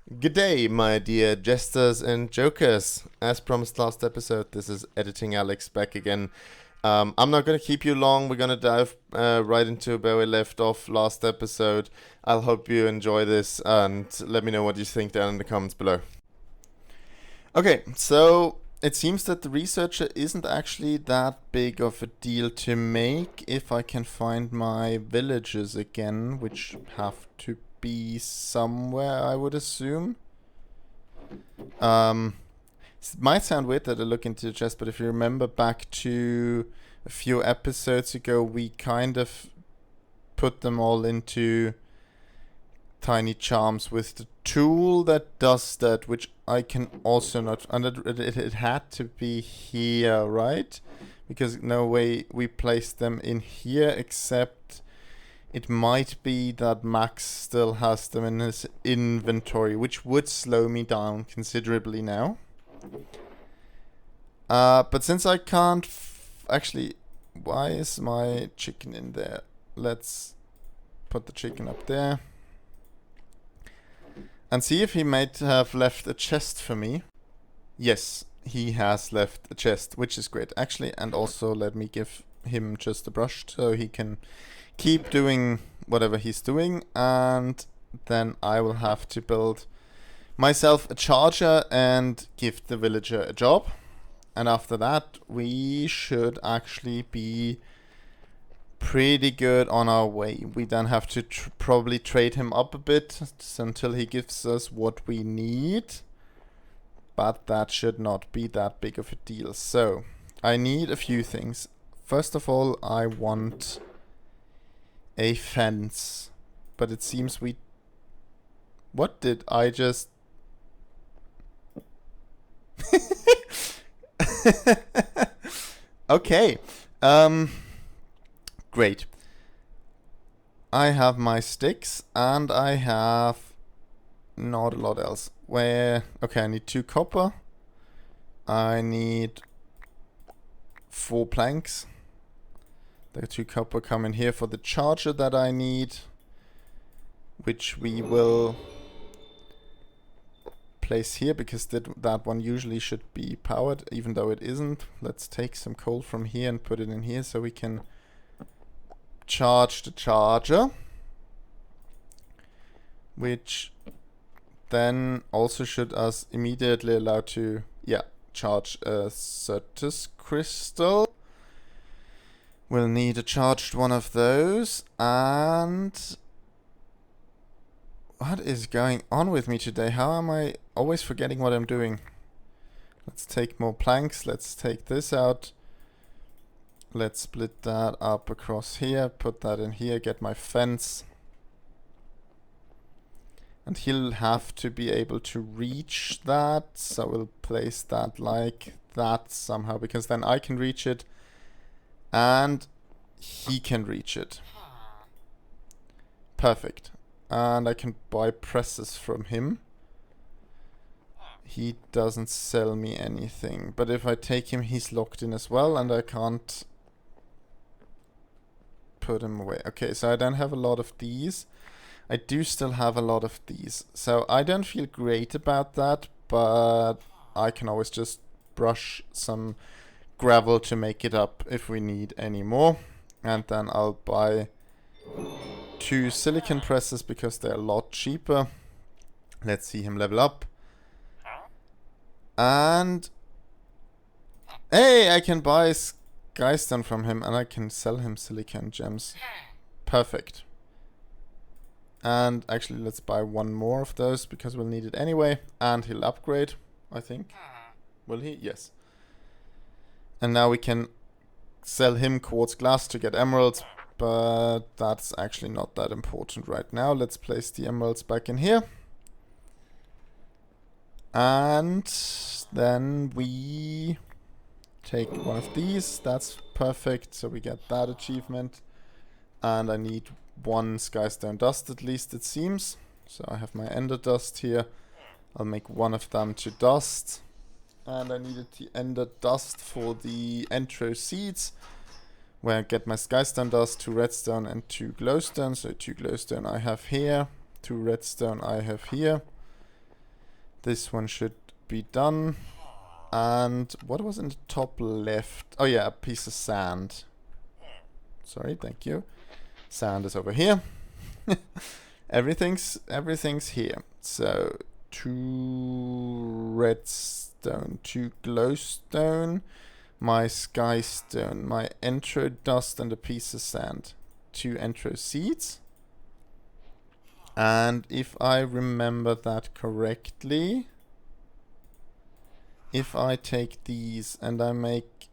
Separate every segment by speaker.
Speaker 1: Good day, my dear jesters and jokers. As promised last episode, this is Editing Alex back again. I'm not going to keep you long. We're going to dive right into where we left off last episode. I'll hope you enjoy this and let me know what you think down in the comments below. Okay, so it seems that the researcher isn't actually that big of a deal to make if I can find my villages again, which have to be somewhere, I would assume. It might sound weird that I look into the chest, but if you remember back to a few episodes ago, we kind of put them all into tiny charms with the tool that does that, which I can also not... And it had to be here, right? Because no way we placed them in here, except... It might be that Max still has them in his inventory, which would slow me down considerably now. But since I can't... Actually, why is my chicken in there? Let's put the chicken up there. And see if he might have left a chest for me. Yes, he has left a chest, which is great. Actually, and also let me give him just a brush so he can... keep doing whatever he's doing, and then I will have to build myself a charger and give the villager a job. And after that, we should actually be pretty good on our way. We then have to probably trade him up a bit until he gives us what we need. But that should not be that big of a deal. So, I need a few things. First of all, I want... a fence, but it seems we... What did I just... Okay, great. I have my sticks, and I have not a lot else. Okay, I need 2 copper. I need 4 planks. The 2 copper come in here for the charger that I need, which we will place here because that one usually should be powered, even though it isn't. Let's take some coal from here and put it in here so we can charge the charger, which then also should us immediately allow to, charge a Certus crystal. We'll need a charged one of those, and... What is going on with me today? How am I always forgetting what I'm doing? Let's take more planks, let's take this out. Let's split that up across here, put that in here, get my fence. And he'll have to be able to reach that, so we'll place that like that somehow, because then I can reach it. And he can reach it. Perfect. And I can buy presses from him. He doesn't sell me anything. But if I take him, he's locked in as well, and I can't put him away. Okay, so I don't have a lot of these. I do still have a lot of these. So I don't feel great about that, but I can always just brush some gravel to make it up if we need any more. And then I'll buy 2 silicon presses because they're a lot cheaper. Let's see him level up. And hey, I can buy skystone from him and I can sell him silicon gems. Perfect. And actually let's buy 1 more of those because we'll need it anyway. And he'll upgrade, I think. Will he? Yes. And now we can sell him quartz glass to get emeralds, but that's actually not that important right now. Let's place the emeralds back in here. And then we take one of these. That's perfect, so we get that achievement. And I need 1 skystone dust at least, it seems. So I have my ender dust here. I'll make 1 of them to dust. And I needed the ender dust for the entro seeds, where I get my skystone dust, 2 redstone and 2 glowstone. So 2 glowstone I have here, 2 redstone I have here. This one should be done. And what was in the top left? Oh yeah, a piece of sand. Sorry, thank you. Sand is over here. everything's here. So 2 redstone, 2 glowstone, my sky stone, my entro dust, and a piece of sand. 2 entro seeds. And if I remember that correctly, if I take these and I make...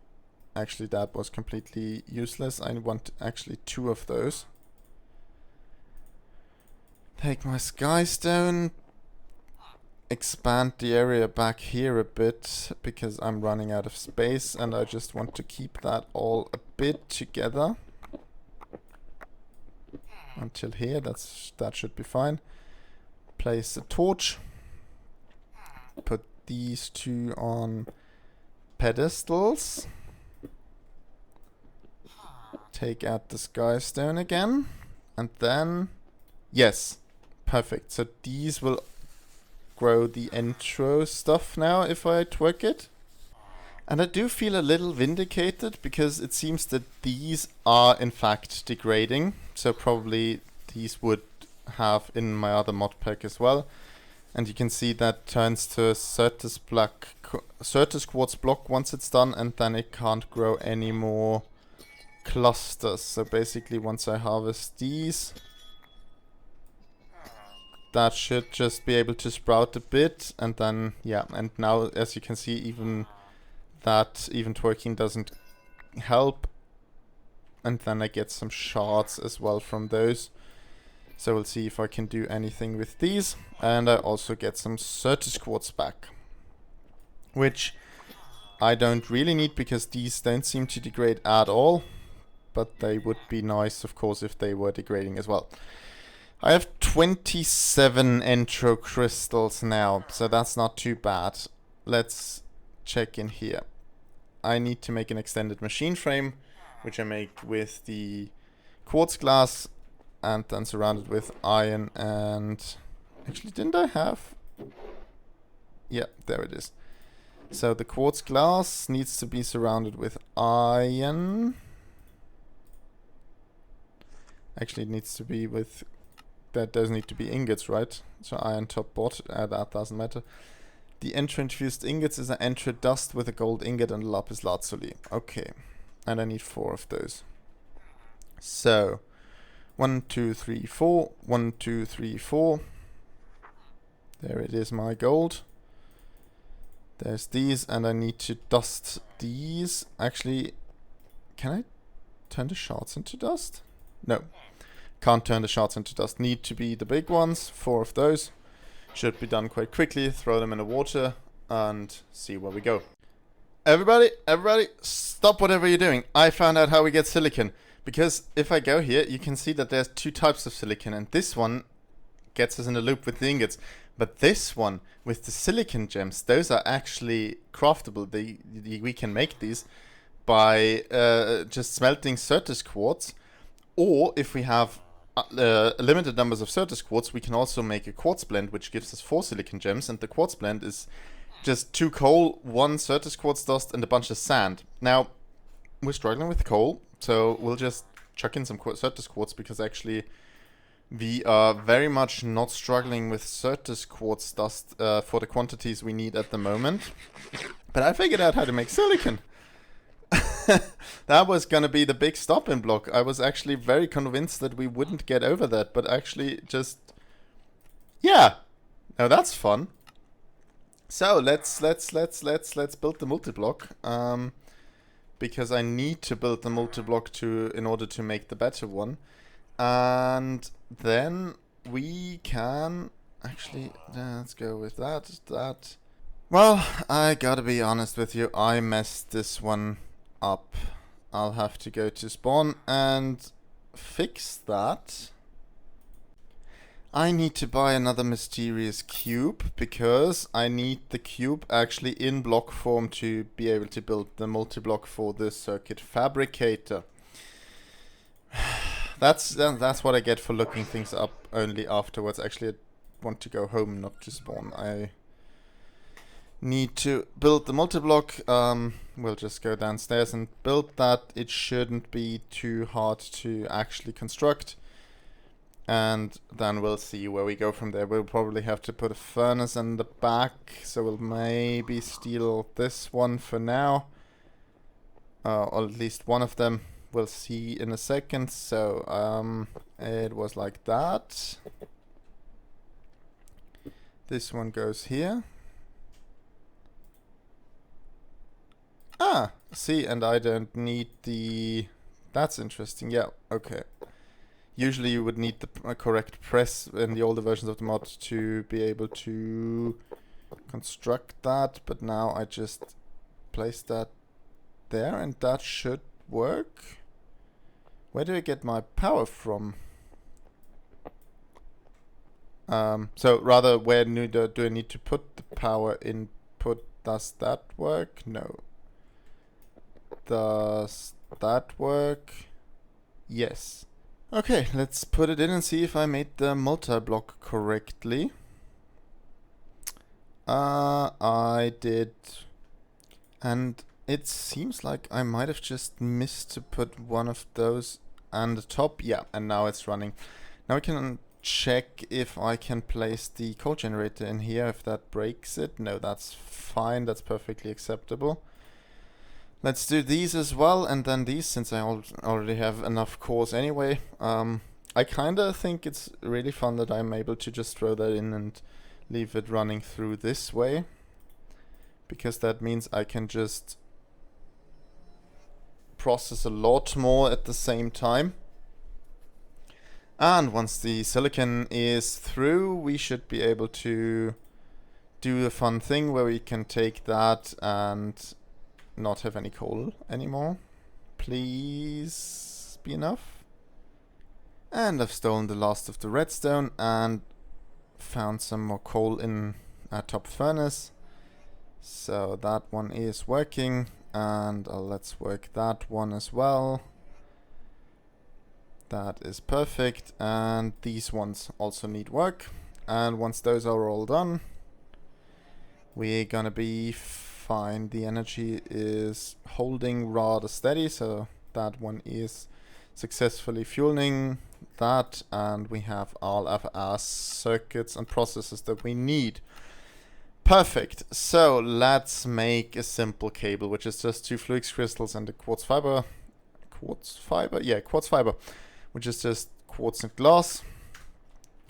Speaker 1: Actually, that was completely useless. I want actually 2 of those. Take my sky stone, expand the area back here a bit because I'm running out of space and I just want to keep that all a bit together. Until here, that should be fine. Place a torch. Put these 2 on pedestals. Take out the sky stone again. And then... Yes. Perfect. So these will grow the intro stuff now if I twerk it. And I do feel a little vindicated because it seems that these are in fact degrading. So probably these would have in my other mod pack as well. And you can see that turns to a Certus quartz block once it's done, and then it can't grow any more clusters. So basically once I harvest these, that should just be able to sprout a bit, and then yeah, and now as you can see even twerking doesn't help, and then I get some shards as well from those. So we'll see if I can do anything with these, and I also get some Certus quartz back, which I don't really need because these don't seem to degrade at all, but they would be nice of course if they were degrading as well. I have 27 entro crystals now, so that's not too bad. Let's check in here. I need to make an extended machine frame, which I make with the quartz glass and then surrounded with iron and... Actually, didn't I have... Yeah, there it is. So the quartz glass needs to be surrounded with iron. Actually, it needs to be with... That does need to be ingots, right? So iron top bottom, that doesn't matter. The entro infused ingots is an entro dust with a gold ingot and lapis lazuli. Okay. And I need 4 of those. So 1, 2, 3, 4. 1, 2, 3, 4. There it is, my gold. There's these, and I need to dust these. Actually, can I turn the shards into dust? No. Can't turn the shards into dust. Need to be the big ones. 4 of those. Should be done quite quickly. Throw them in the water and see where we go. Everybody, stop whatever you're doing. I found out how we get silicon. Because if I go here, you can see that there's 2 types of silicon, and this one gets us in a loop with the ingots. But this one, with the silicon gems, those are actually craftable. We can make these by just smelting Certus quartz. Or if we have limited numbers of Certus quartz, we can also make a quartz blend, which gives us 4 silicon gems. And the quartz blend is just 2 coal, 1 Certus quartz dust, and a bunch of sand. Now, we're struggling with coal, so we'll just chuck in some Certus quartz, because actually we are very much not struggling with Certus quartz dust for the quantities we need at the moment. But I figured out how to make silicon. That was gonna be the big stopping block. I was actually very convinced that we wouldn't get over that, but actually just... Yeah! Now that's fun. So let's build the multi-block. Because I need to build the multi-block in order to make the better one. And then we can... Actually, let's go with that. Well, I gotta be honest with you, I messed this one up. I'll have to go to spawn and fix that. I need to buy another mysterious cube, because I need the cube actually in block form to be able to build the multi-block for the circuit fabricator. That's what I get for looking things up only afterwards. Actually, I want to go home, not to spawn. need to build the multi-block. We'll just go downstairs and build that. It shouldn't be too hard to actually construct. And then we'll see where we go from there. We'll probably have to put a furnace in the back, so we'll maybe steal this one for now. Or at least one of them. We'll see in a second. So it was like that. This one goes here. Ah, see, and I don't need the... That's interesting. Yeah, okay. Usually you would need the correct press in the older versions of the mod to be able to construct that, but now I just place that there and that should work. Where do I get my power from? So rather, where do I need to put the power input? Does that work? No. Does that work? Yes. Okay, let's put it in and see if I made the multi-block correctly. I did. And it seems like I might have just missed to put one of those on the top. Yeah, and now it's running. Now we can check if I can place the coal generator in here, if that breaks it. No, that's fine. That's perfectly acceptable. Let's do these as well, and then these, since I already have enough cores anyway. I kinda think it's really fun that I'm able to just throw that in and leave it running through this way. Because that means I can just process a lot more at the same time. And once the silicon is through, we should be able to do a fun thing where we can take that and not have any coal anymore. Please be enough. And I've stolen the last of the redstone and found some more coal in our top furnace. So that one is working, and let's work that one as well. That is perfect, and these ones also need work. And once those are all done, we're gonna be fine. The energy is holding rather steady, so that one is successfully fueling that, and we have all of our circuits and processes that we need. Perfect. So let's make a simple cable, which is just 2 fluix crystals and a quartz fiber. Quartz fiber? Yeah, quartz fiber, which is just quartz and glass.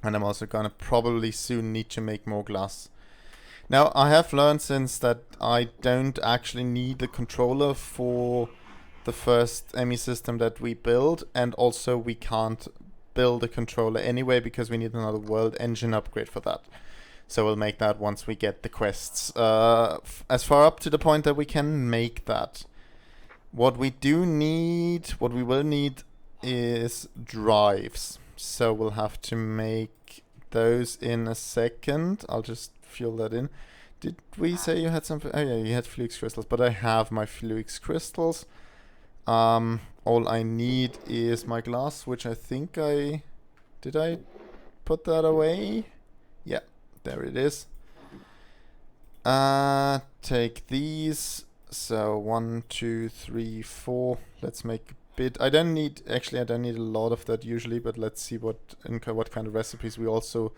Speaker 1: And I'm also gonna probably soon need to make more glass. Now, I have learned since that I don't actually need a controller for the first ME system that we build, and also we can't build a controller anyway because we need another world engine upgrade for that. So we'll make that once we get the quests as far up to the point that we can make that. What we will need is drives. So we'll have to make those in a second. I'll just fuel that in. Did we say you had something? Oh yeah, you had fluix crystals, but I have my fluix crystals. All I need is my glass, which I think did I put that away? Yeah, there it is. Take these. So 1, 2, 3, 4. Let's make a bit. I don't need a lot of that usually, but let's see what kind of recipes we also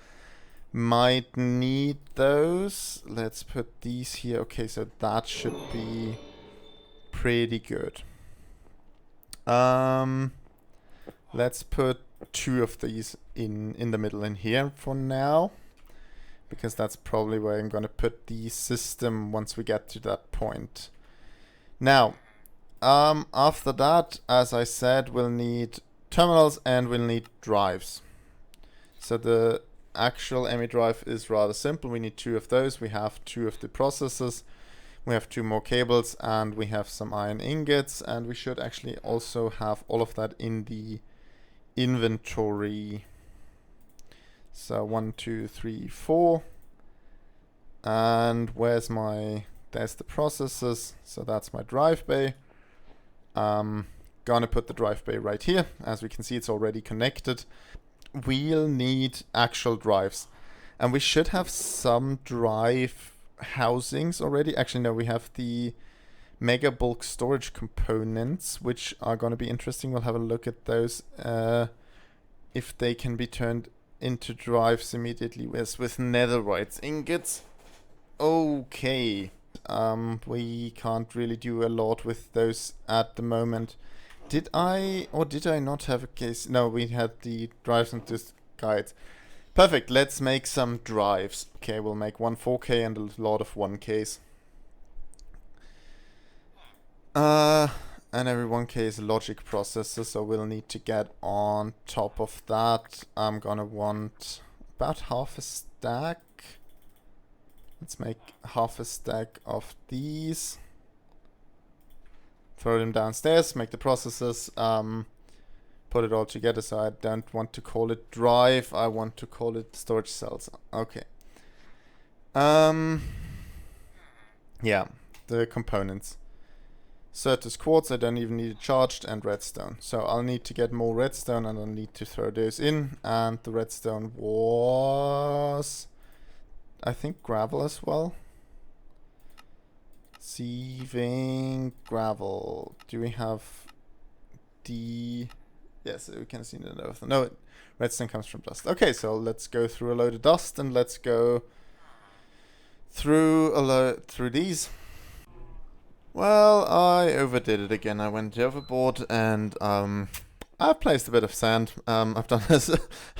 Speaker 1: might need those. Let's put these here. Okay, so that should be pretty good. Let's put 2 of these in the middle in here for now, because that's probably where I'm gonna put the system once we get to that point. Now, after that, as I said, we'll need terminals and we'll need drives. So the actual ME drive is rather simple. We need 2 of those. We have 2 of the processors. We have 2 more cables, and we have some iron ingots, and we should actually also have all of that in the inventory. So 1, 2, 3, 4. And there's the processors, so that's my drive bay. Gonna put the drive bay right here. As we can see, it's already connected. We'll need actual drives, and we should have some drive housings already. Actually, no, we have the mega bulk storage components, which are going to be interesting. We'll have a look at those, if they can be turned into drives immediately with netherite ingots. Okay. We can't really do a lot with those at the moment. Did I or did I not have a case? No, we had the drives and just guides. Perfect, let's make some drives. Okay, we'll make one 4K and a lot of 1Ks. And every 1K is a logic processor, so we'll need to get on top of that. I'm gonna want about half a stack. Let's make half a stack of these. Throw them downstairs, make the processors, put it all together. So I don't want to call it drive, I want to call it storage cells. Okay. Yeah, the components. Certus quartz, I don't even need it charged, and redstone. So I'll need to get more redstone and I'll need to throw those in. And the redstone was, I think, gravel as well. Sieving gravel. Do we have the... Yes, we can see that. No, redstone comes from dust. Okay, so let's go through a load of dust and let's go through these. Well, I overdid it again. I went overboard and I've placed a bit of sand. I've done this.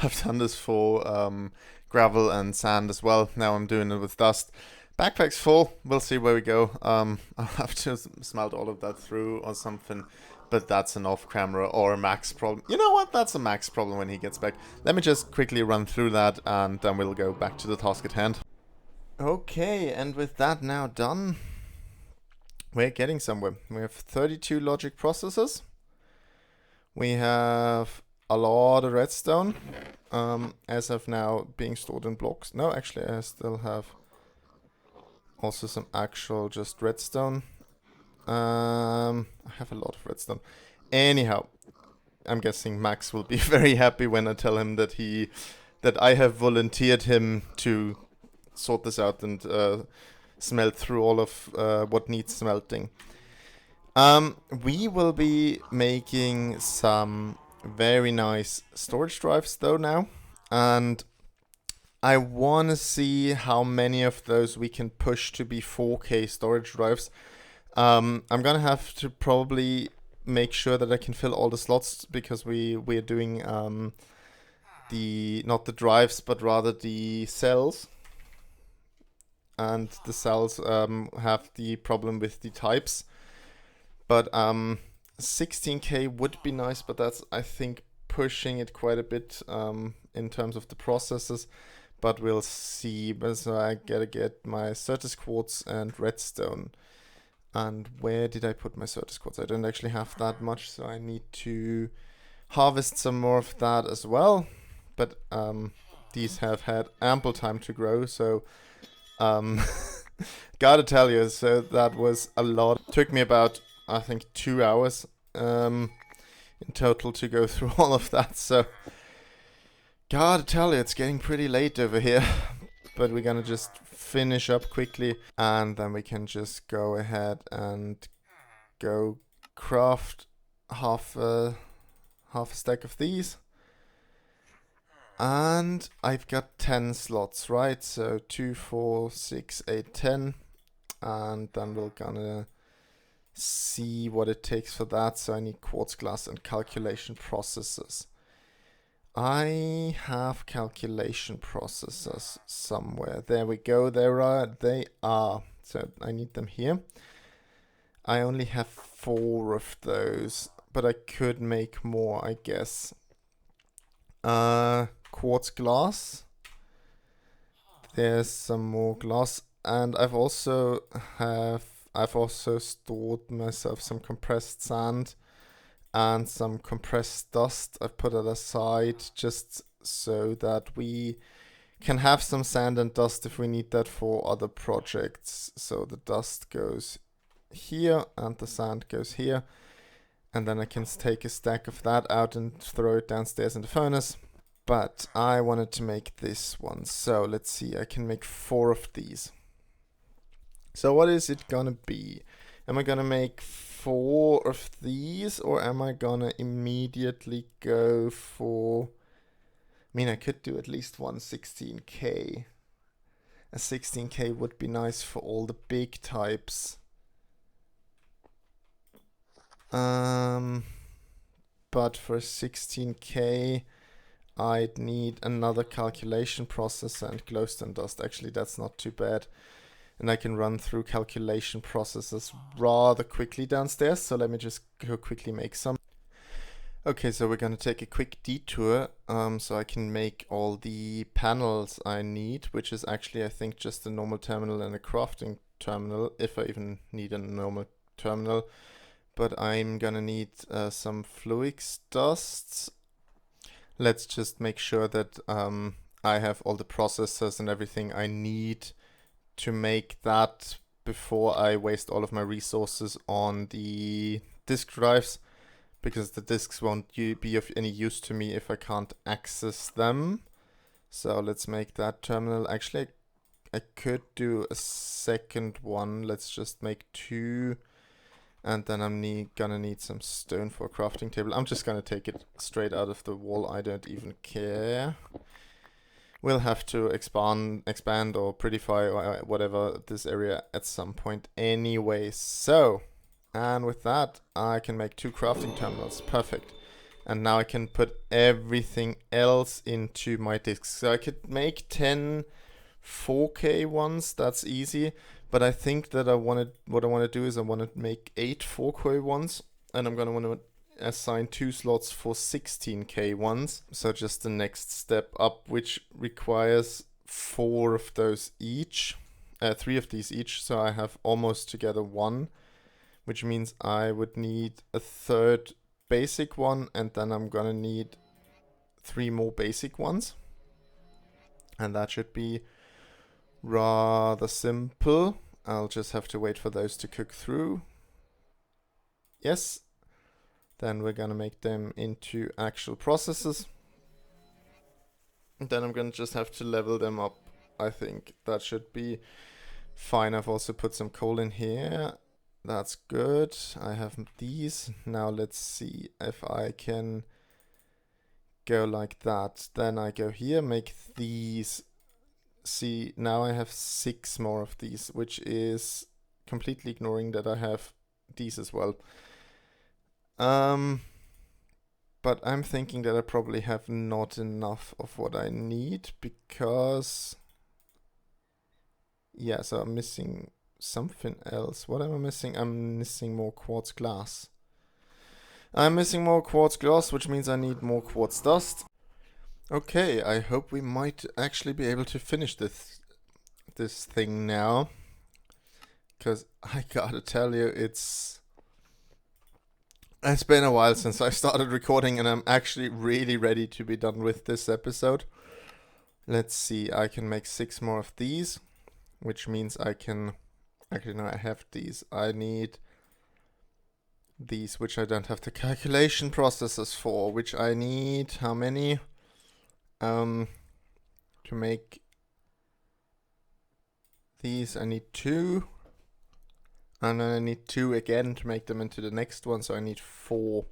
Speaker 1: I've done this for gravel and sand as well. Now I'm doing it with dust. Backpack's full. We'll see where we go. I'll have to smelt all of that through or something. But that's an off-camera or a Max problem. You know what? That's a Max problem when he gets back. Let me just quickly run through that and then we'll go back to the task at hand. Okay, and with that now done, we're getting somewhere. We have 32 logic processors. We have a lot of redstone, as of now being stored in blocks. No, actually I still have also some actual just redstone. I have a lot of redstone. Anyhow, I'm guessing Max will be very happy when I tell him that I have volunteered him to sort this out and smelt through all of what needs smelting. We will be making some very nice storage drives though now, and I want to see how many of those we can push to be 4K storage drives. I'm gonna have to probably make sure that I can fill all the slots because we're doing not the drives but rather the cells. And the cells have the problem with the types. But 16K would be nice, but that's, I think, pushing it quite a bit in terms of the processes. But we'll see. So I gotta get my Certus quartz and redstone. And where did I put my Certus quartz? I don't actually have that much, so I need to harvest some more of that as well. But these have had ample time to grow, so... gotta tell you, so that was a lot. It took me about, I think, 2 hours in total to go through all of that, so gotta tell you, it's getting pretty late over here. But we're gonna just finish up quickly and then we can just go ahead and go craft half a stack of these. And I've got 10 slots, right? So 2, 4, 6, 8, 10. And then we're gonna see what it takes for that. So I need quartz glass and calculation processors. I have calculation processors somewhere. There we go. They are. So I need them here. I only have 4 of those, but I could make more, I guess. Quartz glass. There's some more glass, and I've also stored myself some compressed sand and some compressed dust. I've put it aside just so that we can have some sand and dust if we need that for other projects. So the dust goes here and the sand goes here, and then I can take a stack of that out and throw it downstairs in the furnace. But I wanted to make this one, so let's see, I can make 4 of these. So what is it gonna be? Am I gonna make 4 of these, or am I gonna immediately go for... I mean, I could do at least one 16k. A 16k would be nice for all the big types. But for 16k, I'd need another calculation processor and glowstone dust. Actually, that's not too bad. And I can run through calculation processes rather quickly downstairs. So let me just go quickly make some. Okay, so we're gonna take a quick detour so I can make all the panels I need, which is actually, I think, just a normal terminal and a crafting terminal, if I even need a normal terminal. But I'm gonna need some fluix dust. Let's just make sure that I have all the processors and everything I need to make that before I waste all of my resources on the disk drives, because the disks won't be of any use to me if I can't access them. So let's make that terminal. Actually, I could do a second one. Let's just make 2. And then I'm gonna need some stone for a crafting table. I'm just gonna take it straight out of the wall. I don't even care. We'll have to expand or prettify or whatever this area at some point anyway. So, and with that, I can make 2 crafting terminals. Perfect. And now I can put everything else into my disks. So I could make 10 4K ones. That's easy. But I think that what I want to do is I want to make 8 4K ones, and I'm going to want to assign 2 slots for 16K ones. So just the next step up, which requires 4 of those each, 3 of these each. So I have almost together 1, which means I would need a 3rd basic one, and then I'm going to need 3 more basic ones. And that should be rather simple. I'll just have to wait for those to cook through. Yes. Then we're gonna make them into actual processes. And then I'm gonna just have to level them up. I think that should be fine. I've also put some coal in here. That's good. I have these. Now let's see if I can go like that. Then I go here, make these. See, now I have 6 more of these, which is completely ignoring that I have these as well. But I'm thinking that I probably have not enough of what I need, because yeah, so I'm missing something else. What am I missing? I'm missing more quartz glass. I'm missing more quartz glass, which means I need more quartz dust. Okay, I hope we might actually be able to finish this thing now, because I gotta tell you, it's been a while since I started recording, and I'm actually really ready to be done with this episode. Let's see, I can make 6 more of these, which means I can... Actually, no, I have these. I need these, which I don't have the calculation processes for, which I need... How many? To make these I need 2, and then I need 2 again to make them into the next one, so I need 4,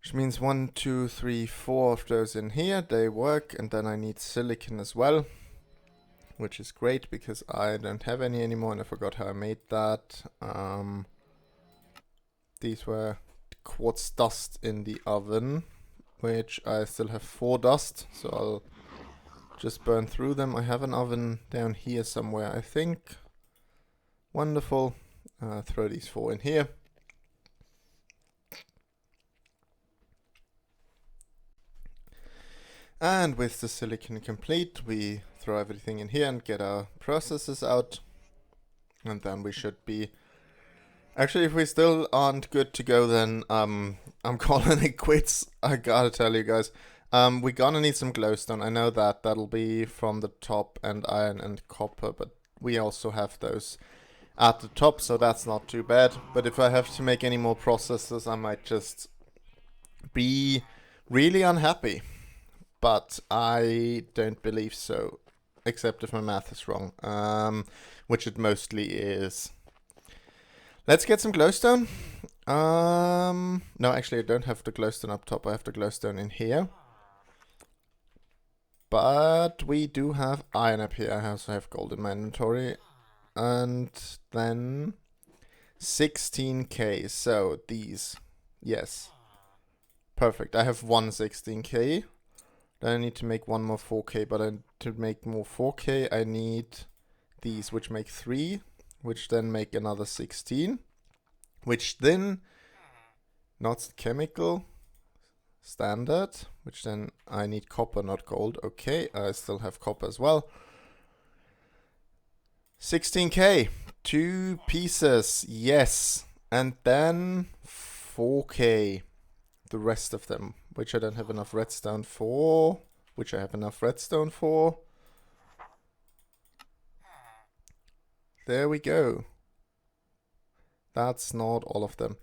Speaker 1: which means 1, 2, 3, 4 of those in here. They work. And then I need silicon as well, which is great because I don't have any anymore, and I forgot how I made that. These were quartz dust in the oven, which I still have 4 dust, so I'll just burn through them. I have an oven down here somewhere, I think. Wonderful. Throw these 4 in here. And with the silicon complete, we throw everything in here and get our processes out. And then we should be... Actually, if we still aren't good to go, then I'm calling it quits. I gotta tell you guys. We're gonna need some glowstone. I know that. That'll be from the top, and iron and copper, but we also have those at the top, so that's not too bad. But if I have to make any more processes, I might just be really unhappy. But I don't believe so. except if my math is wrong, which it mostly is. Let's get some glowstone. No, actually I don't have the glowstone up top. I have the glowstone in here. But we do have iron up here. I also have gold in my inventory. And then 16k. So these. Yes. Perfect. I have one 16k. Then I need to make one more 4k. But to make more 4k, I need these, which make 3. Which then make another 16. Which then, not chemical, standard. Which then I need copper, not gold. Okay, I still have copper as well. 16k. 2 pieces. Yes. And then 4k. The rest of them, which I don't have enough redstone for. Which I have enough redstone for. There we go. That's not all of them.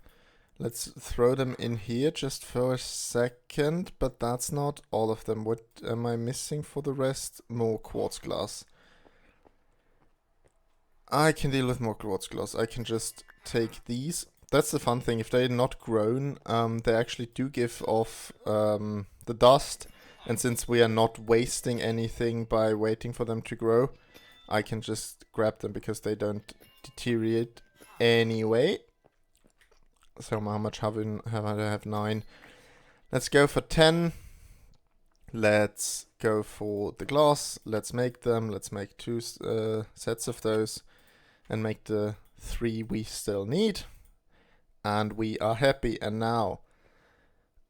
Speaker 1: Let's throw them in here just for a second, but that's not all of them. What am I missing for the rest? More quartz glass. I can deal with more quartz glass. I can just take these. That's the fun thing. If they're not grown, they actually do give off the dust. And since we are not wasting anything by waiting for them to grow, I can just grab them because they don't deteriorate anyway. So how much have I have 9. Let's go for 10. Let's go for the glass. Let's make them. Let's make 2 sets of those. And make the 3 we still need. And we are happy. And now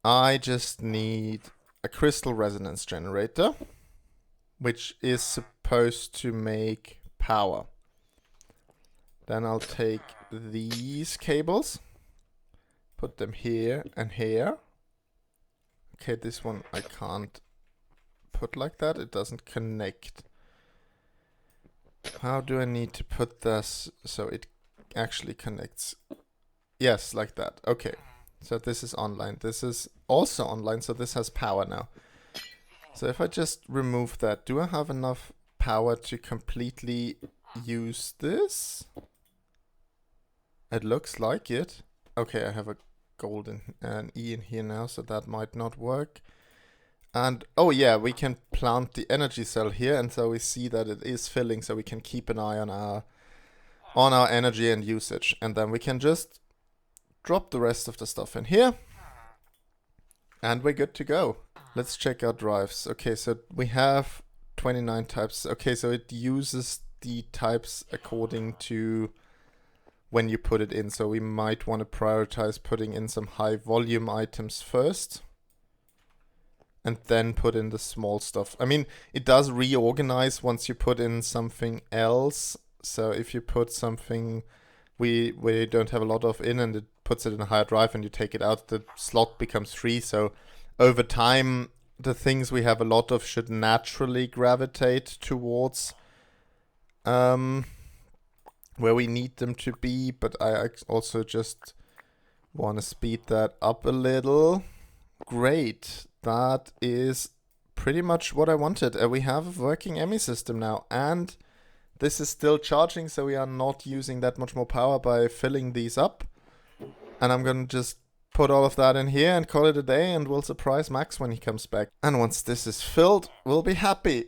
Speaker 1: I just need a crystal resonance generator, which is supposed to make power. Then I'll take these cables, put them here and here. Okay, this one I can't put like that. It doesn't connect. How do I need to put this so it actually connects? Yes, like that. Okay. So this is online. This is also online, so this has power now. So if I just remove that, do I have enough power to completely use this? It looks like it. Okay, I have a golden an E in here now, so that might not work. And oh yeah, we can plant the energy cell here, and so we see that it is filling, so we can keep an eye on our energy and usage. And then we can just drop the rest of the stuff in here. And we're good to go. Let's check our drives. Okay, so we have 29 types. Okay, so it uses the types according to when you put it in. So we might want to prioritize putting in some high volume items first. And then put in the small stuff. I mean, it does reorganize once you put in something else. So if you put something we don't have a lot of in and it puts it in a higher drive and you take it out, the slot becomes free. So over time, the things we have a lot of should naturally gravitate towards where we need them to be. But I also just want to speed that up a little. Great. That is pretty much what I wanted. We have a working ME system now, and this is still charging, so we are not using that much more power by filling these up. And I'm gonna just put all of that in here and call it a day, and we'll surprise Max when he comes back. And once this is filled, we'll be happy.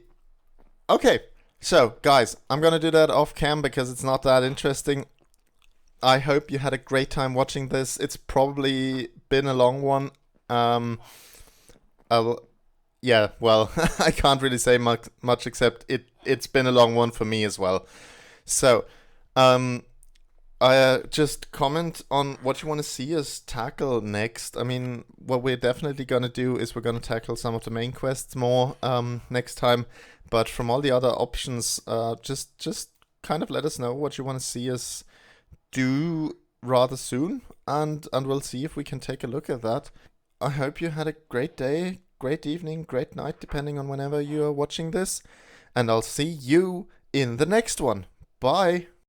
Speaker 1: Okay, so guys, I'm gonna do that off cam because it's not that interesting. I hope you had a great time watching this. It's probably been a long one. Yeah, well, I can't really say much except it's been a long one for me as well. So, I just comment on what you want to see us tackle next. I mean, what we're definitely going to do is we're going to tackle some of the main quests more next time. But from all the other options, just kind of let us know what you want to see us do rather soon. And we'll see if we can take a look at that. I hope you had a great day, great evening, great night, depending on whenever you are watching this. And I'll see you in the next one. Bye.